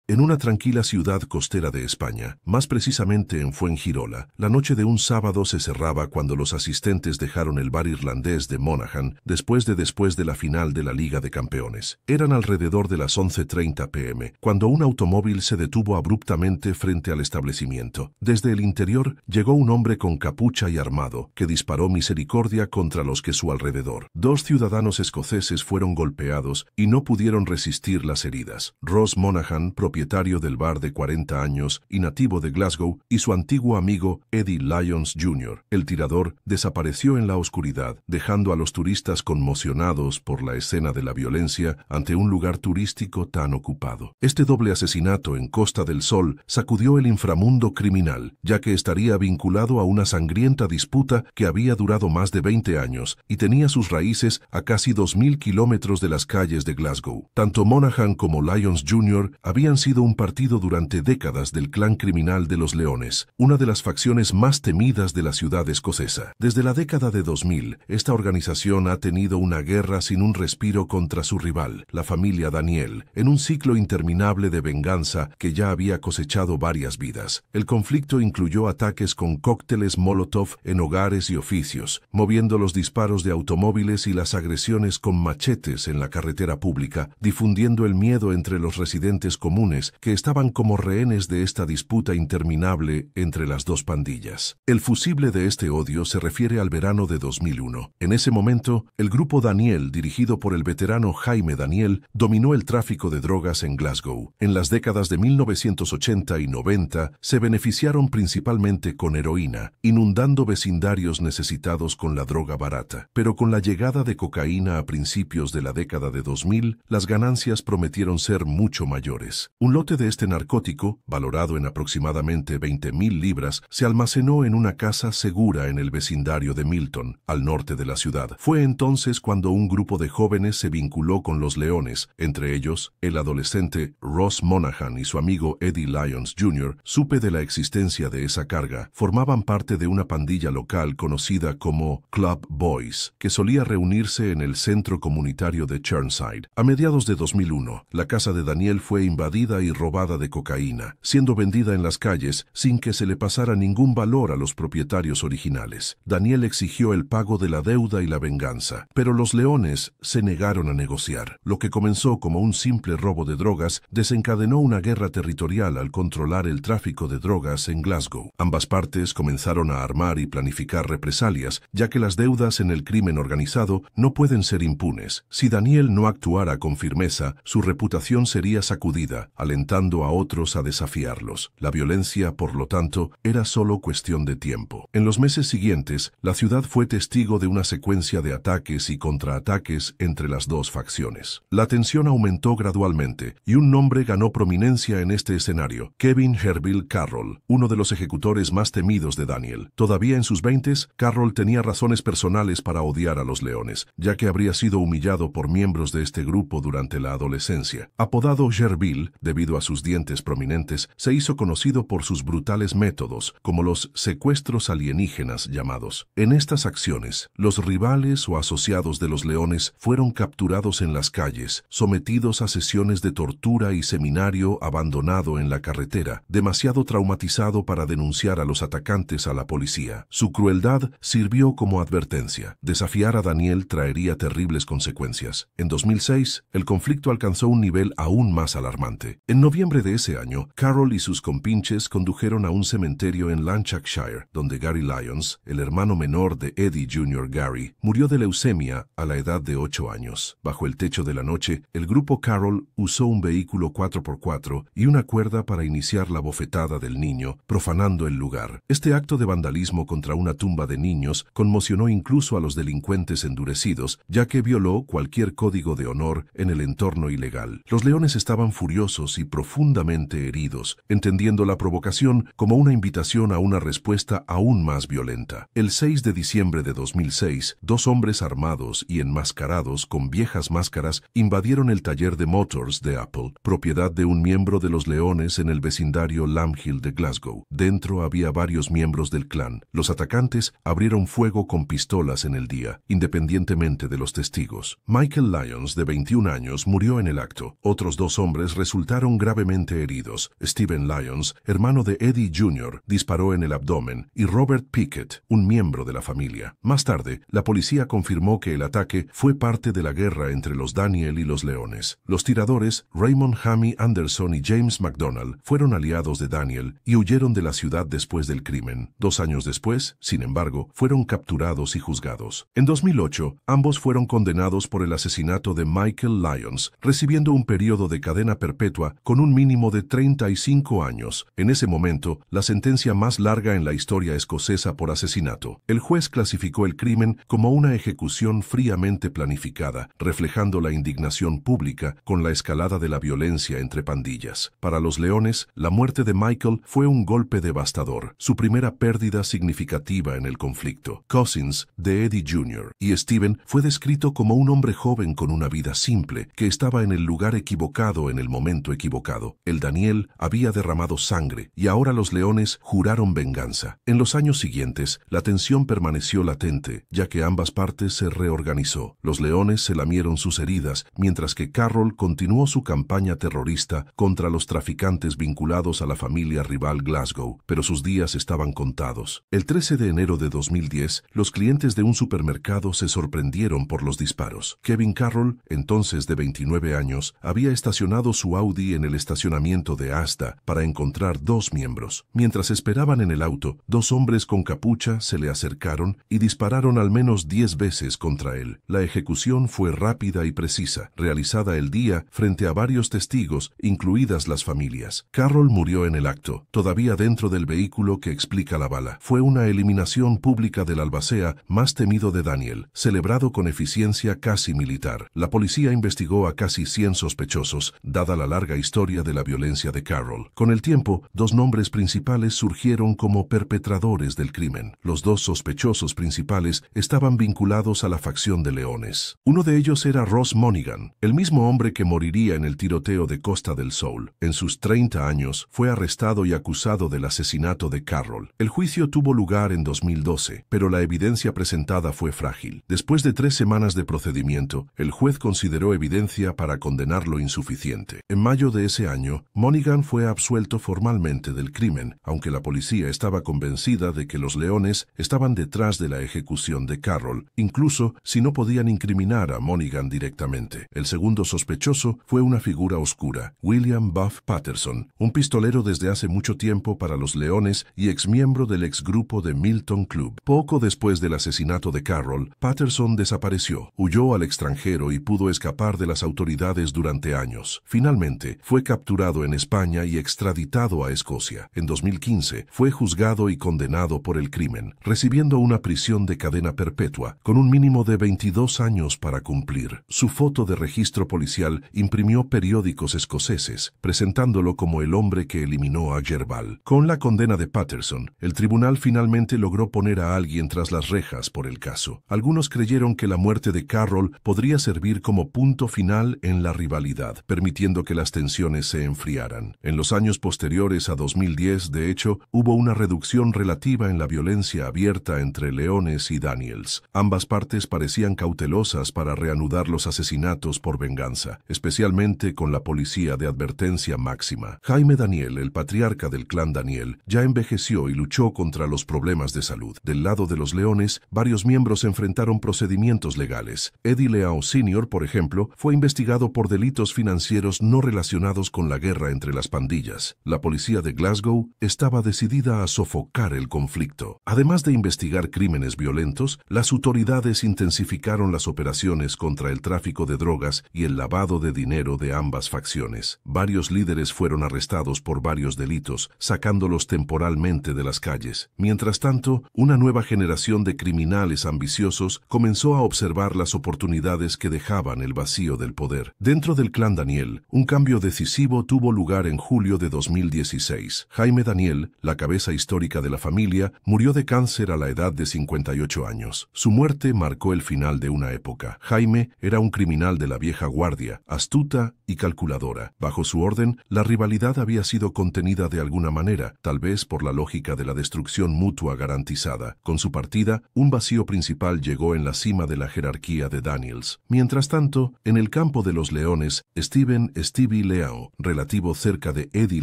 En una tranquila ciudad costera de España, más precisamente en Fuengirola, la noche de un sábado se cerraba cuando los asistentes dejaron el bar irlandés de Monaghan después de la final de la Liga de Campeones. Eran alrededor de las 11:30 p.m., cuando un automóvil se detuvo abruptamente frente al establecimiento. Desde el interior llegó un hombre con capucha y armado, que disparó misericordia contra los que su alrededor. Dos ciudadanos escoceses fueron golpeados y no pudieron resistir las heridas. Ross Monaghan, propietario del bar de 40 años y nativo de Glasgow, y su antiguo amigo Eddie Lyons Jr., el tirador, desapareció en la oscuridad, dejando a los turistas conmocionados por la escena de la violencia ante un lugar turístico tan ocupado. Este doble asesinato en Costa del Sol sacudió el inframundo criminal, ya que estaría vinculado a una sangrienta disputa que había durado más de 20 años y tenía sus raíces a casi 2.000 kilómetros de las calles de Glasgow. Tanto Monaghan como Lyons Jr. habían sido un partido durante décadas del clan criminal de los Leones, una de las facciones más temidas de la ciudad escocesa. Desde la década de 2000, esta organización ha tenido una guerra sin un respiro contra su rival, la familia Daniel, en un ciclo interminable de venganza que ya había cosechado varias vidas. El conflicto incluyó ataques con cócteles Molotov en hogares y oficios, moviendo los disparos de automóviles y las agresiones con machetes en la carretera pública, difundiendo el miedo entre los residentes comunes que estaban como rehenes de esta disputa interminable entre las dos pandillas. El fusible de este odio se refiere al verano de 2001. En ese momento, el grupo Daniel, dirigido por el veterano Jaime Daniel, dominó el tráfico de drogas en Glasgow. En las décadas de 1980 y 90, se beneficiaron principalmente con heroína, inundando vecindarios necesitados con la droga barata. Pero con la llegada de cocaína a principios de la década de 2000, las ganancias prometieron ser mucho mayores. Un lote de este narcótico, valorado en aproximadamente 20.000 libras, se almacenó en una casa segura en el vecindario de Milton, al norte de la ciudad. Fue entonces cuando un grupo de jóvenes se vinculó con los Leones, entre ellos, el adolescente Ross Monaghan y su amigo Eddie Lyons Jr. Supe de la existencia de esa carga. Formaban parte de una pandilla local conocida como Club Boys, que solía reunirse en el centro comunitario de Churnside. A mediados de 2001, la casa de Daniel fue invadida y robada de cocaína, siendo vendida en las calles sin que se le pasara ningún valor a los propietarios originales. Daniel exigió el pago de la deuda y la venganza, pero los Leones se negaron a negociar. Lo que comenzó como un simple robo de drogas desencadenó una guerra territorial al controlar el tráfico de drogas en Glasgow. Ambas partes comenzaron a armar y planificar represalias, ya que las deudas en el crimen organizado no pueden ser impunes. Si Daniel no actuara con firmeza, su reputación sería sacudida, alentando a otros a desafiarlos. La violencia, por lo tanto, era solo cuestión de tiempo. En los meses siguientes, la ciudad fue testigo de una secuencia de ataques y contraataques entre las dos facciones. La tensión aumentó gradualmente, y un nombre ganó prominencia en este escenario: Kevin Herville Carroll, uno de los ejecutores más temidos de Daniel. Todavía en sus 20s, Carroll tenía razones personales para odiar a los Leones, ya que habría sido humillado por miembros de este grupo durante la adolescencia. Apodado Herville, debido a sus dientes prominentes, se hizo conocido por sus brutales métodos, como los secuestros alienígenas llamados. En estas acciones, los rivales o asociados de los Leones fueron capturados en las calles, sometidos a sesiones de tortura y seminario abandonado en la carretera, demasiado traumatizado para denunciar a los atacantes a la policía. Su crueldad sirvió como advertencia. Desafiar a Daniel traería terribles consecuencias. En 2006, el conflicto alcanzó un nivel aún más alarmante. En noviembre de ese año, Carroll y sus compinches condujeron a un cementerio en Lancashire, donde Gary Lyons, el hermano menor de Eddie Jr. Gary, murió de leucemia a la edad de 8 años. Bajo el techo de la noche, el grupo Carroll usó un vehículo 4x4 y una cuerda para iniciar la bofetada del niño, profanando el lugar. Este acto de vandalismo contra una tumba de niños conmocionó incluso a los delincuentes endurecidos, ya que violó cualquier código de honor en el entorno ilegal. Los Leones estaban furiosos y profundamente heridos, entendiendo la provocación como una invitación a una respuesta aún más violenta. El 6 de diciembre de 2006, dos hombres armados y enmascarados con viejas máscaras invadieron el taller de Motors de Apple, propiedad de un miembro de los Leones en el vecindario Lamhill de Glasgow. Dentro había varios miembros del clan. Los atacantes abrieron fuego con pistolas en el día, independientemente de los testigos. Michael Lyons, de 21 años, murió en el acto. Otros dos hombres resultaron resultaron gravemente heridos. Steven Lyons, hermano de Eddie Jr., disparó en el abdomen, y Robert Pickett, un miembro de la familia. Más tarde, la policía confirmó que el ataque fue parte de la guerra entre los Daniel y los Leones. Los tiradores, Raymond Hammy Anderson y James McDonald, fueron aliados de Daniel y huyeron de la ciudad después del crimen. 2 años después, sin embargo, fueron capturados y juzgados. En 2008, ambos fueron condenados por el asesinato de Michael Lyons, recibiendo un periodo de cadena perpetua con un mínimo de 35 años. En ese momento, la sentencia más larga en la historia escocesa por asesinato. El juez clasificó el crimen como una ejecución fríamente planificada, reflejando la indignación pública con la escalada de la violencia entre pandillas. Para los Leones, la muerte de Michael fue un golpe devastador, su primera pérdida significativa en el conflicto. Cousins, de Eddie Jr., y Steven fue descrito como un hombre joven con una vida simple, que estaba en el lugar equivocado en el momento equivocado. El Daniel había derramado sangre, y ahora los Leones juraron venganza. En los años siguientes, la tensión permaneció latente, ya que ambas partes se reorganizó. Los Leones se lamieron sus heridas, mientras que Carroll continuó su campaña terrorista contra los traficantes vinculados a la familia rival Glasgow, pero sus días estaban contados. El 13 de enero de 2010, los clientes de un supermercado se sorprendieron por los disparos. Kevin Carroll, entonces de 29 años, había estacionado su Audi en el estacionamiento de Asda para encontrar 2 miembros. Mientras esperaban en el auto, 2 hombres con capucha se le acercaron y dispararon al menos 10 veces contra él. La ejecución fue rápida y precisa, realizada el día frente a varios testigos, incluidas las familias. Carroll murió en el acto, todavía dentro del vehículo que explica la bala. Fue una eliminación pública del albacea más temido de Daniel, celebrado con eficiencia casi militar. La policía investigó a casi 100 sospechosos, dada la larga historia de la violencia de Carroll. Con el tiempo, 2 nombres principales surgieron como perpetradores del crimen. Los 2 sospechosos principales estaban vinculados a la facción de Leones. Uno de ellos era Ross Monaghan, el mismo hombre que moriría en el tiroteo de Costa del Sol. En sus 30 años, fue arrestado y acusado del asesinato de Carroll. El juicio tuvo lugar en 2012, pero la evidencia presentada fue frágil. Después de 3 semanas de procedimiento, el juez consideró evidencia para condenarlo insuficiente. En mayo de ese año, Monaghan fue absuelto formalmente del crimen, aunque la policía estaba convencida de que los Leones estaban detrás de la ejecución de Carroll, incluso si no podían incriminar a Monaghan directamente. El segundo sospechoso fue una figura oscura, William Buff Patterson, un pistolero desde hace mucho tiempo para los Leones y exmiembro del exgrupo de Milton Club. Poco después del asesinato de Carroll, Patterson desapareció, huyó al extranjero y pudo escapar de las autoridades durante años. Finalmente, fue capturado en España y extraditado a Escocia. En 2015, fue juzgado y condenado por el crimen, recibiendo una prisión de cadena perpetua, con un mínimo de 22 años para cumplir. Su foto de registro policial imprimió periódicos escoceses, presentándolo como el hombre que eliminó a Yerbal. Con la condena de Patterson, el tribunal finalmente logró poner a alguien tras las rejas por el caso. Algunos creyeron que la muerte de Carroll podría servir como punto final en la rivalidad, permitiendo que las tensiones se enfriaran. En los años posteriores a 2010, de hecho, hubo una reducción relativa en la violencia abierta entre Leones y Daniels. Ambas partes parecían cautelosas para reanudar los asesinatos por venganza, especialmente con la policía de advertencia máxima. Jaime Daniel, el patriarca del clan Daniel, ya envejeció y luchó contra los problemas de salud. Del lado de los Leones, varios miembros enfrentaron procedimientos legales. Eddie Leao Sr., por ejemplo, fue investigado por delitos financieros no relacionados con la guerra entre las pandillas. La policía de Glasgow estaba decidida a sofocar el conflicto. Además de investigar crímenes violentos, las autoridades intensificaron las operaciones contra el tráfico de drogas y el lavado de dinero de ambas facciones. Varios líderes fueron arrestados por varios delitos, sacándolos temporalmente de las calles. Mientras tanto, una nueva generación de criminales ambiciosos comenzó a observar las oportunidades que dejaban el vacío del poder. Dentro del clan Daniel, un cambio decisivo tuvo lugar en julio de 2016. Jaime Daniel, la cabeza histórica de la familia, murió de cáncer a la edad de 58 años. Su muerte marcó el final de una época. Jaime era un criminal de la vieja guardia, astuta y calculadora. Bajo su orden, la rivalidad había sido contenida de alguna manera, tal vez por la lógica de la destrucción mutua garantizada. Con su partida, un vacío principal llegó en la cima de la jerarquía de Daniels. Mientras tanto, en el campo de los Leones, Stevie Leão, relativo cerca de Eddie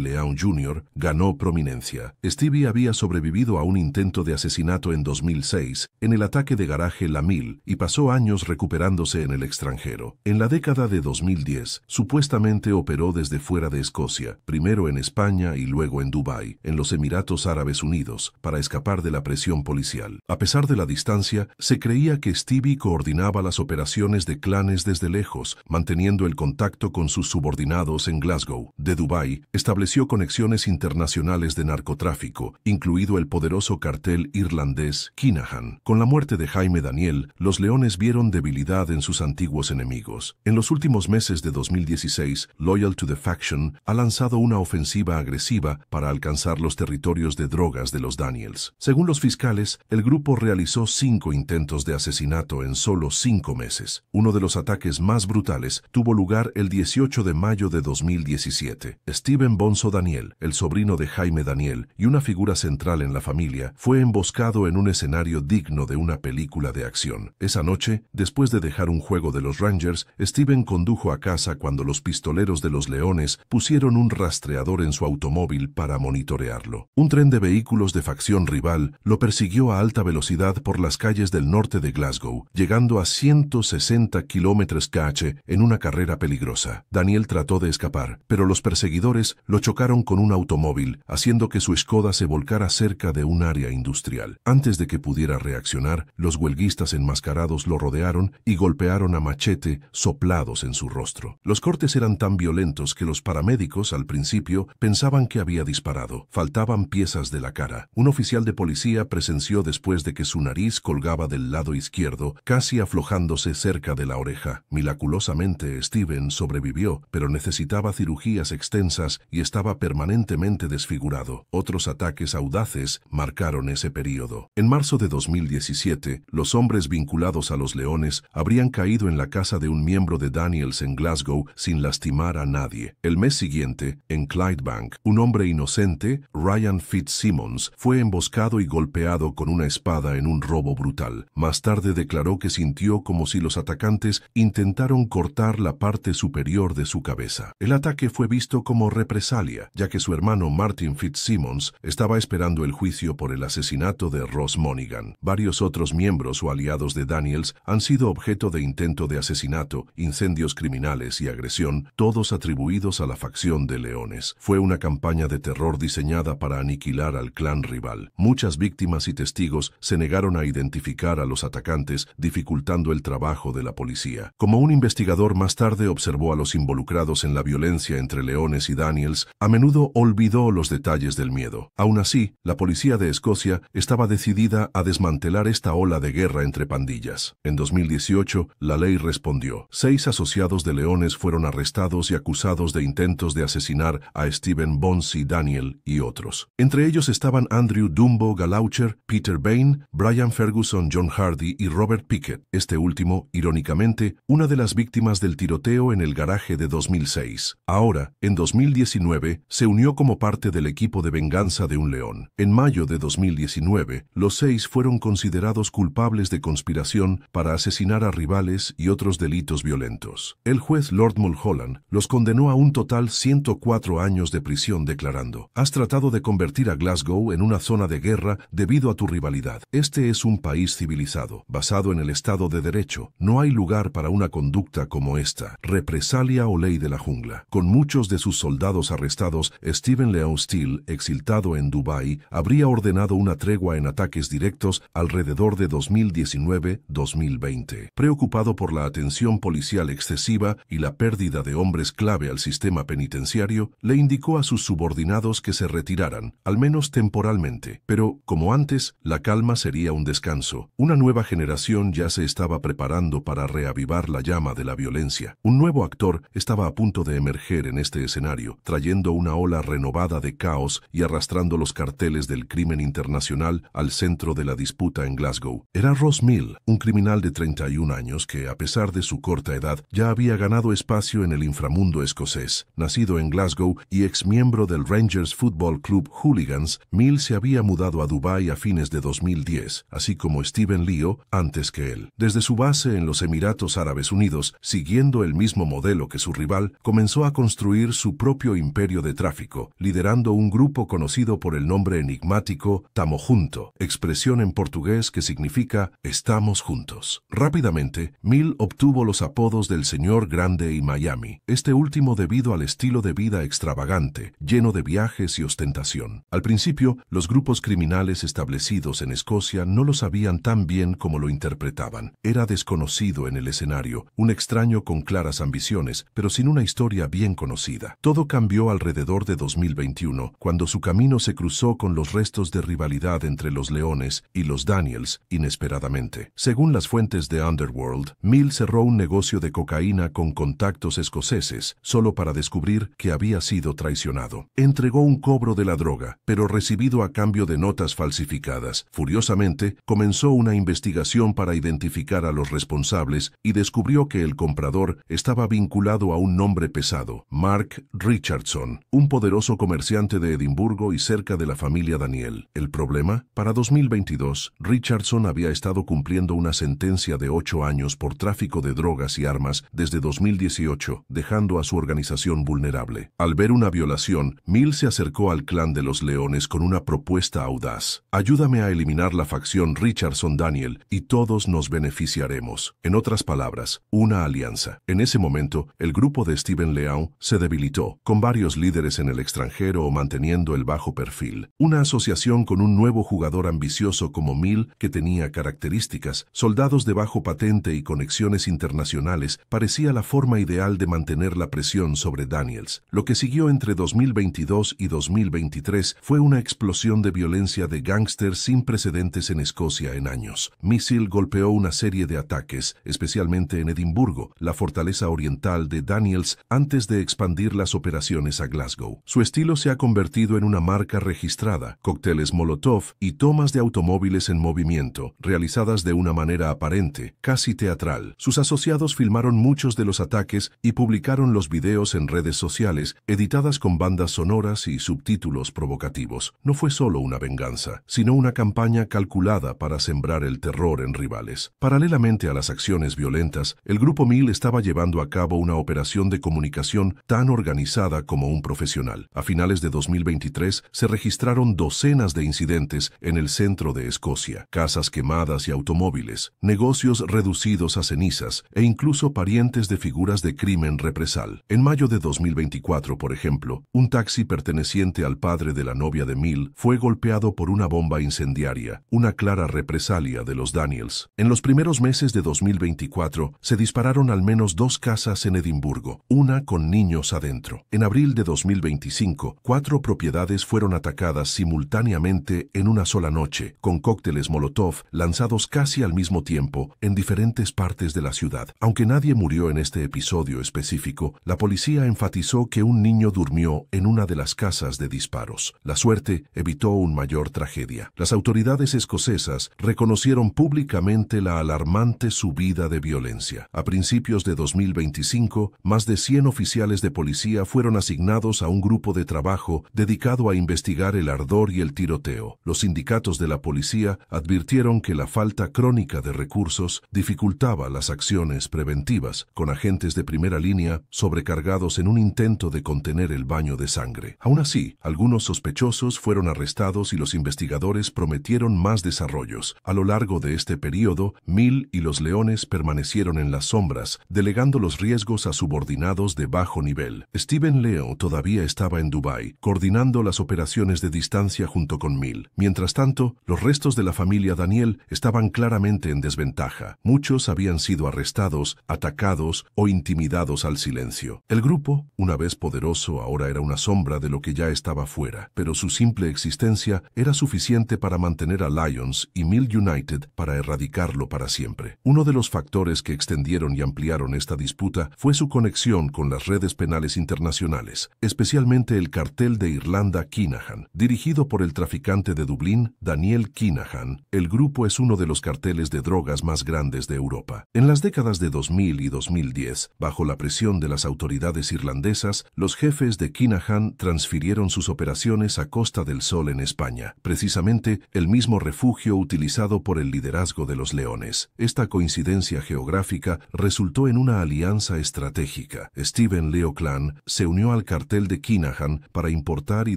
Leão Jr., ganó prominencia. Stevie había sobrevivido a un intento de asesinato en 2006, en el ataque de garaje La Mille, y pasó años recuperándose en el extranjero. En la década de 2010, supuestamente operó desde fuera de Escocia, primero en España y luego en Dubái, en los Emiratos Árabes Unidos, para escapar de la presión policial. A pesar de la distancia, se creía que Stevie coordinaba las operaciones de clanes desde lejos, manteniendo el contacto con sus subordinados en Glasgow. De Dubái, estableció conexiones internacionales de narcotráfico, incluido el poderoso cartel irlandés Kinahan. Con la muerte de Jaime Daniel, los Leones vieron debilidad en sus antiguos enemigos. En los últimos meses de 2016, Loyal to the Faction ha lanzado una ofensiva agresiva para alcanzar los territorios de drogas de los Daniels. Según los fiscales, el grupo realizó 5 intentos de asesinato en solo 5 meses. Uno de los ataques más brutales tuvo lugar el 18 de mayo de 2017. Steven Bonzo Daniel, el sobrino de Jaime Daniel y una figura central en la familia, fue emboscado en un escenario digno de una película de acción. Esa noche, después de dejar un juego de los Rangers, Steven condujo a casa cuando los pistoleros de los Leones pusieron un rastreador en su automóvil para monitorearlo. Un tren de vehículos de facción rival lo persiguió a alta velocidad por las calles del norte de Glasgow, llegando a 160 km/h en una carrera peligrosa. Daniel trató de escapar, pero los perseguidores lo chocaron con un automóvil, haciendo que su Skoda se volcara cerca de un área industrial. Antes de que pudiera reaccionar, los huelguistas enmascarados lo rodearon y golpearon a machete, soplados en su rostro. Los cortes eran tan violentos que los paramédicos, al principio, pensaban que había disparado. Faltaban piezas de la cara. Un oficial de policía presenció después de que su nariz colgaba del lado izquierdo, casi aflojándose cerca de la oreja. Miraculosamente, Steven sobrevivió, pero necesitaba cirugías extensas y estaba permanentemente desfigurado. Otros ataques audaces marcaron ese período. En marzo de 2017, los hombres vinculados a los Leones habrían caído en la casa de un miembro de Daniels en Glasgow sin lastimar a nadie. El mes siguiente, en Clydebank, un hombre inocente, Ryan Fitzsimmons, fue emboscado y golpeado con una espada en un robo brutal. Más tarde declaró que sintió como si los atacantes intentaron cortar la parte superior de su cabeza. El ataque fue visto como represalia, ya que su hermano Martin Fitzsimmons estaba esperando el juicio por el asesinato de Ross Monaghan. Varios otros miembros o aliados de Daniels han sido objeto de intento de asesinato, incendios criminales y agresión, todos atribuidos a la facción de Leones. Fue una campaña de terror diseñada para aniquilar al clan rival. Muchas víctimas y testigos se negaron a identificar a los atacantes, dificultando el trabajo de la policía. Como un investigador más tarde observó a los involucrados en la violencia entre Leones y Daniels, a menudo olvidó los detalles del miedo. Aún así, la policía de Escocia estaba decidida a desmantelar esta ola de guerra entre pandillas. En 2018, la ley respondió. 6 asociados de Leones fueron arrestados y acusados de intentos de asesinar a Steven Bonzo Daniel y otros. Entre ellos estaban Andrew Dumbo Galaucher, Peter Bain, Brian Ferguson, John Hardy y Robert Pickett, este último, irónicamente, una de las víctimas del tiroteo en el garaje de 2006. Ahora, en 2019, se unió como parte del equipo de venganza de un león. En mayo de 2019, los 6 fueron considerados culpables de conspiración para asesinar a rivales y otros delitos violentos. El juez Lord Mulholland los condenó a un total 104 años de prisión declarando: «Has tratado de convertir a Glasgow en una zona de guerra debido a tu rivalidad. Este es un país civilizado, basado en el Estado de Derecho. No hay lugar para una conducta como esta, represalia o ley de la jungla». Con muchos de sus soldados arrestados, Stephen Leon Steele, exiltado en Dubái, habría ordenado una tregua en ataques directos alrededor de 2019-2020. Preocupado por la atención policial excesiva y la pérdida de hombres clave al sistema penitenciario, le indicó a sus subordinados que se retiraran, al menos temporalmente. Pero, como antes, la calma sería un descanso. Una nueva generación ya se estaba preparando para reavivar la llama de la violencia. Un nuevo actor estaba a punto de emerger en este escenario, trayendo una ola renovada de caos y arrastrando los carteles del crimen internacional al centro de la disputa en Glasgow. Era Ross Mill, un criminal de 31 años que, a pesar de su corta edad, ya había ganado espacio en el inframundo escocés. Nacido en Glasgow y exmiembro del Rangers Football Club Hooligans, Mill se había mudado a Dubái a fines de 2010, así como Steven Leo antes que él. Desde su base en los Emiratos Árabes Unidos, siguiendo el mismo modelo que su rival, comenzó a construir su propio imperio de tráfico, liderando un grupo conocido por el nombre enigmático Tamo Junto, expresión en portugués que significa «estamos juntos». Rápidamente, Mill obtuvo los apodos del Señor Grande y Miami, este último debido al estilo de vida extravagante, lleno de viajes y ostentación. Al principio, los grupos criminales establecidos en Escocia no lo sabían tan bien como lo interpretaban. Era desconocido en el escenario, un extraño con claras ambiciones, pero sin una historia bien conocida. Todo cambió alrededor de 2021, cuando su camino se cruzó con los restos de rivalidad entre los Leones y los Daniels, inesperadamente. Según las fuentes de Underworld, Mill cerró un negocio de cocaína con contactos escoceses, solo para descubrir que había sido traicionado. Entregó un cobro de la droga, pero recibido a cambio de notas falsificadas. Furiosamente, comenzó una investigación para identificar a los responsables y descubrió que el comprador estaba vinculado a un nombre pesado, Mark Richardson, un poderoso comerciante de Edimburgo y cerca de la familia Daniel. ¿El problema? Para 2022, Richardson había estado cumpliendo una sentencia de 8 años por tráfico de drogas y armas desde 2018, dejando a su organización vulnerable. Al ver una violación, Mill se acercó al clan de los Leones con una propuesta audaz. Ayúdame a eliminar la facción Richardson-Daniel y todos nos beneficiaremos. En otras palabras, una alianza. En ese momento, el grupo de Steven Leon se debilitó, con varios líderes en el extranjero o manteniendo el bajo perfil. Una asociación con un nuevo jugador ambicioso como Mill, que tenía características, soldados de bajo patente y conexiones internacionales, parecía la forma ideal de mantener la presión sobre Daniels. Lo que siguió entre 2022 y 2023 fue una explosión de violencia de gángsters sin precedentes en Escocia en años. Mill golpeó una serie de ataques, especialmente en Edimburgo, la fortaleza oriental de Daniels, antes de expandir las operaciones a Glasgow. Su estilo se ha convertido en una marca registrada, cócteles Molotov y tomas de automóviles en movimiento, realizadas de una manera aparente, casi teatral. Sus asociados filmaron muchos de los ataques y publicaron los videos en redes sociales, editadas con bandas sonoras y subtítulos provocativos. No fue solo una venganza, sino una campaña calculada para sembrar el terror en rivales. Paralelamente a las acciones violentas, el grupo Mill estaba llevando a cabo una operación de comunicación tan organizada como un profesional. A finales de 2023 se registraron docenas de incidentes en el centro de Escocia, casas quemadas y automóviles, negocios reducidos a cenizas e incluso parientes de figuras de crimen represal. En mayo de 2024, por ejemplo, un taxi perteneciente al padre de la novia de Mill fue golpeado por una bomba incendiaria, una clara represalia de los Daniels. En los primeros meses de 2024 se dispararon al menos 2 casas en Edimburgo, una con niños adentro. En abril de 2025, 4 propiedades fueron atacadas simultáneamente en una sola noche, con cócteles Molotov lanzados casi al mismo tiempo en diferentes partes de la ciudad. Aunque nadie murió en este episodio específico, la policía enfatizó que un niño durmió en una de las casas de disparos. La suerte evitó una mayor tragedia. Las autoridades escocesas reconocieron públicamente la alarmante subida de violencia. A principios de 2025, más de 100 oficiales de policía fueron asignados a un grupo de trabajo dedicado a investigar el ardor y el tiroteo. Los sindicatos de la policía advirtieron que la falta crónica de recursos dificultaba las acciones preventivas, con agentes de primera línea sobrecargados en un intento de contener el baño de sangre. Aún así, algunos sospechosos fueron arrestados y los investigadores prometieron más desarrollos. A lo largo de este periodo, Mill y los Leones permanecieron en las sombras, delegando los riesgos a subordinados de bajo nivel. Steven Leon todavía estaba en Dubái, coordinando las operaciones de distancia junto con Mill. Mientras tanto, los restos de la familia Daniel estaban claramente en desventaja. Muchos habían sido arrestados, atacados o intimidados al silencio. El grupo, una vez poderoso, ahora era una sombra de lo que ya estaba fuera, pero su simple existencia era suficiente para mantener a Lions y Mill United para erradicarlo para siempre. Uno de los factores que extendieron y ampliaron esta disputa fue su conexión con las redes penales internacionales, especialmente el cartel de Irlanda Kinahan. Dirigido por el traficante de Dublín, Daniel Kinahan, el grupo es uno de los carteles de drogas más grandes de Europa. En las décadas de 2000 y 2010, bajo la presión de las autoridades irlandesas, los jefes de Kinahan transfirieron sus operaciones a Costa del Sol en España, precisamente el mismo refugio utilizado por el liderazgo de los Leones. Esta coincidencia geográfica resultó en una alianza estratégica. Stephen Leo Clan, se unió al cartel de Kinahan para importar y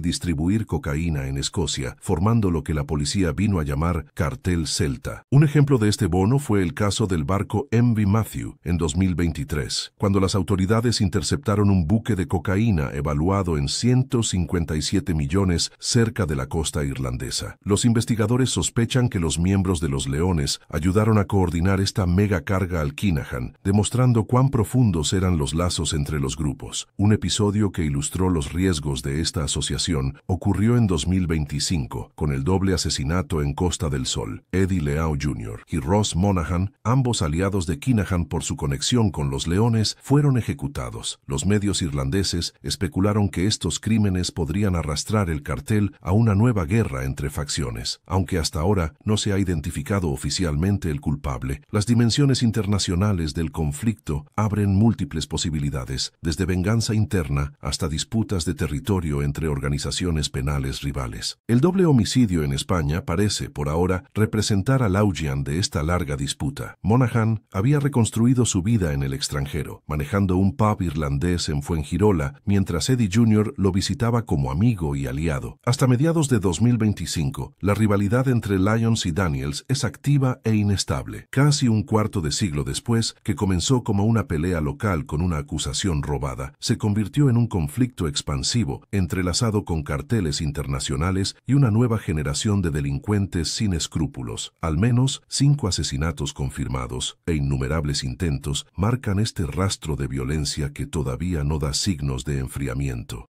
distribuir cocaína en Escocia, formando lo que la policía vino a llamar Cartel Celta. Un ejemplo de este bono fue el caso del barco MV Matthew en 2023, cuando las autoridades interceptaron un buque de cocaína evaluado en 157 millones cerca de la costa irlandesa. Los investigadores sospechan que los miembros de los Leones ayudaron a coordinar esta mega carga al Kinahan, demostrando cuán profundos eran los lazos entre los grupos. Un episodio que ilustró los riesgos de esta asociación ocurrió en 2025, con el doble asesinato en Costa del Sol. Eddie Leao Jr. y Ross Monaghan, ambos aliados de Kinahan por su conexión con los Leones, fueron ejecutados. Los medios irlandeses especularon que estos crímenes podrían arrastrar el cartel a una nueva guerra entre facciones. Aunque hasta ahora no se ha identificado oficialmente el culpable, las dimensiones internacionales del conflicto abren múltiples posibilidades, desde venganza interna hasta disputas de territorio entre organizaciones penales rivales. El doble homicidio en España parece, por ahora, representar al augean de esta larga disputa. Monaghan había reconstruido su vida en el extranjero, manejando un pub irlandés en Fuengirola, mientras Eddie Jr. lo visitaba como amigo y aliado. Hasta mediados de 2025, la rivalidad entre Lyons y Daniels es activa e inestable. Casi un cuarto de siglo después, que comenzó como una pelea local con una acusación robada, se convirtió en un conflicto expansivo, entrelazado con carteles internacionales y una nueva generación de delincuentes sin escrúpulos. Al menos 5 asesinatos confirmados e innumerables intentos marcan este rastro de violencia que todavía no da signos de enfriamiento.